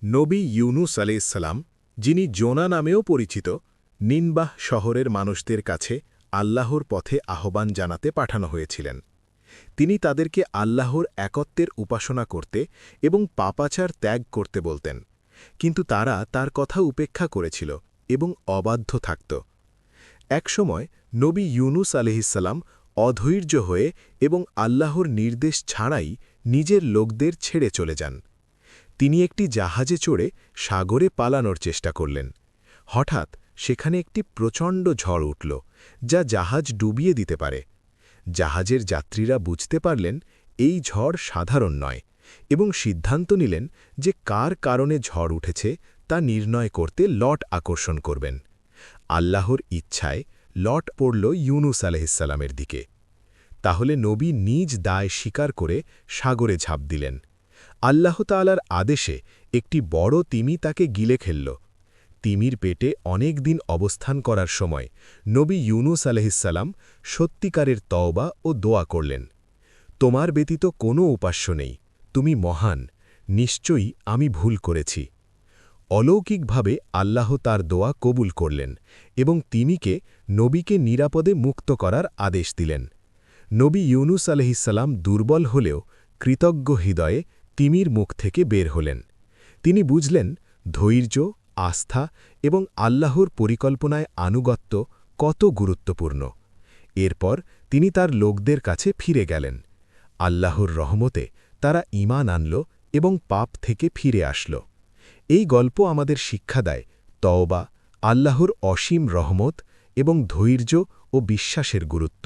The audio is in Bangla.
নবী ইউনুস আলাইহিসসালাম, যিনি জোনা নামেও পরিচিত, নিনবাহ শহরের মানুষদের কাছে আল্লাহর পথে আহ্বান জানাতে পাঠানো হয়েছিলেন। তিনি তাদেরকে আল্লাহর একত্বের উপাসনা করতে এবং পাপাচার ত্যাগ করতে বলতেন, কিন্তু তারা তার কথা উপেক্ষা করেছিল এবং অবাধ্য থাকত। একসময় নবী ইউনুস আলাইহিসসালাম অধৈর্য হয়ে এবং আল্লাহর নির্দেশ ছাড়াই নিজের লোকদের ছেড়ে চলে যান। তিনি একটি জাহাজে চড়ে সাগরে পালানোর চেষ্টা করলেন। হঠাৎ সেখানে একটি প্রচণ্ড ঝড় উঠল, যা জাহাজ ডুবিয়ে দিতে পারে। জাহাজের যাত্রীরা বুঝতে পারলেন এই ঝড় সাধারণ নয় এবং সিদ্ধান্ত নিলেন যে কার কারণে ঝড় উঠেছে তা নির্ণয় করতে লট আকর্ষণ করবেন। আল্লাহর ইচ্ছায় লট পড়ল ইউনুস আলাইহিসসালামের দিকে। তাহলে নবী নিজ দায় স্বীকার করে সাগরে ঝাঁপ দিলেন। আল্লাহ তাআলার আদেশে একটি বড় তিমি তাকে গিলে ফেলল। তিমির পেটে অনেক দিন অবস্থান করার সময় নবী ইউনুস আলাইহিসসালাম সত্যিকারের তওবা ও দোয়া করলেন, তোমার ব্যতীত কোনো উপাস্য নেই, তুমি মহান, নিশ্চয়ই আমি ভুল করেছি। অলৌকিকভাবে আল্লাহ তার দোয়া কবুল করলেন এবং তিমিকে নবীকে নিরাপদে মুক্ত করার আদেশ দিলেন। নবী ইউনুস আলাইহিসসালাম দুর্বল হলেও কৃতজ্ঞ হৃদয়ে তিমির মুখ থেকে বের হলেন। তিনি বুঝলেন ধৈর্য, আস্থা এবং আল্লাহর পরিকল্পনায় আনুগত্য কত গুরুত্বপূর্ণ। এরপর তিনি তার লোকদের কাছে ফিরে গেলেন। আল্লাহর রহমতে তারা ঈমান আনল এবং পাপ থেকে ফিরে আসল। এই গল্প আমাদের শিক্ষা দেয় তওবা, আল্লাহর অসীম রহমত এবং ধৈর্য ও বিশ্বাসের গুরুত্ব।